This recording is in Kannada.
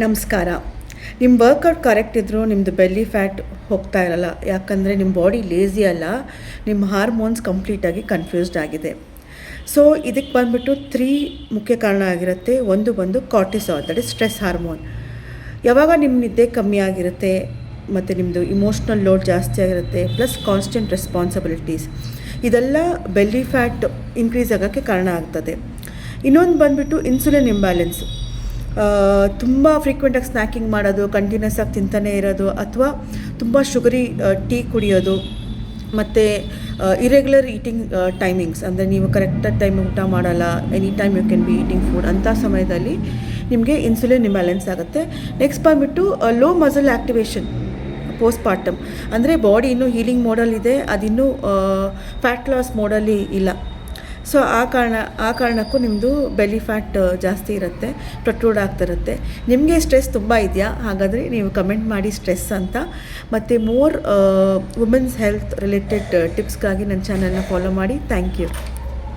ನಮಸ್ಕಾರ. ನಿಮ್ಮ ವರ್ಕೌಟ್ ಕರೆಕ್ಟ್ ಇದ್ದರೂ ನಿಮ್ಮದು ಬೆಲ್ಲಿ ಫ್ಯಾಟ್ ಹೋಗ್ತಾ ಇರಲ್ಲ. ಯಾಕಂದರೆ ನಿಮ್ಮ ಬಾಡಿ ಲೇಸಿ ಅಲ್ಲ, ನಿಮ್ಮ ಹಾರ್ಮೋನ್ಸ್ ಕಂಪ್ಲೀಟಾಗಿ ಕನ್ಫ್ಯೂಸ್ಡ್ ಆಗಿದೆ. ಸೊ ಇದಕ್ಕೆ ಬಂದುಬಿಟ್ಟು 3 ಮುಖ್ಯ ಕಾರಣ ಆಗಿರುತ್ತೆ. ಒಂದು ಬಂದು cortisol, that is stress hormone. ಯಾವಾಗ ನಿಮ್ಮ ನಿದ್ದೆ ಕಮ್ಮಿ ಆಗಿರುತ್ತೆ ಮತ್ತು ನಿಮ್ಮದು ಇಮೋಷ್ನಲ್ ಲೋಡ್ ಜಾಸ್ತಿ ಆಗಿರುತ್ತೆ, ಪ್ಲಸ್ ಕಾನ್ಸ್ಟೆಂಟ್ ರೆಸ್ಪಾನ್ಸಿಬಿಲಿಟೀಸ್, ಇದೆಲ್ಲ ಬೆಲ್ಲಿ ಫ್ಯಾಟ್ ಇನ್ಕ್ರೀಸ್ ಆಗೋಕ್ಕೆ ಕಾರಣ ಆಗ್ತದೆ. ಇನ್ನೊಂದು ಬಂದುಬಿಟ್ಟು ಇನ್ಸುಲಿನ್ ಇಂಬ್ಯಾಲೆನ್ಸ್. ತುಂಬ ಫ್ರೀಕ್ವೆಂಟಾಗಿ ಸ್ನ್ಯಾಕಿಂಗ್ ಮಾಡೋದು, ಕಂಟಿನ್ಯೂಸ್ ಆಗಿ ತಿಂತಾನೆ ಇರೋದು, ಅಥವಾ ತುಂಬ ಶುಗರಿ ಟೀ ಕುಡಿಯೋದು, ಮತ್ತು ಇರೆಗ್ಯುಲರ್ ಈಟಿಂಗ್ ಟೈಮಿಂಗ್ಸ್, ಅಂದರೆ ನೀವು ಕರೆಕ್ಟಾಗಿ ಟೈಮಿಗೆ ಊಟ ಮಾಡಲ್ಲ, any time you can be eating food, ಅಂಥ ಸಮಯದಲ್ಲಿ ನಿಮಗೆ ಇನ್ಸುಲಿನ್ ಇಂಬ್ಯಾಲೆನ್ಸ್ ಆಗುತ್ತೆ. ನೆಕ್ಸ್ಟ್ ಬಂದುಬಿಟ್ಟು low muscle activation post partum, ಅಂದರೆ ಬಾಡಿ ಇನ್ನೂ ಹೀಲಿಂಗ್ ಮೋಡಲ್ಲಿದೆ, ಅದಿನ್ನೂ ಫ್ಯಾಟ್ ಲಾಸ್ ಮೋಡಲ್ಲಿ ಇಲ್ಲ. ಸೊ ಆ ಕಾರಣಕ್ಕೂ ನಿಮ್ಮದು ಬೆಲಿ ಫ್ಯಾಟ್ ಜಾಸ್ತಿ ಇರುತ್ತೆ, ಪ್ರೊಟ್ರೂಡ್ ಆಗ್ತಿರುತ್ತೆ. ನಿಮಗೆ ಸ್ಟ್ರೆಸ್ ತುಂಬ ಇದೆಯಾ? ಹಾಗಾದರೆ ನೀವು ಕಮೆಂಟ್ ಮಾಡಿ ಸ್ಟ್ರೆಸ್ ಅಂತ. ಮತ್ತು ಮೋರ್ ವುಮೆನ್ಸ್ ಹೆಲ್ತ್ ರಿಲೇಟೆಡ್ ಟಿಪ್ಸ್ಗಾಗಿ ನನ್ನ ಚಾನಲ್ನ ಫಾಲೋ ಮಾಡಿ. Thank you.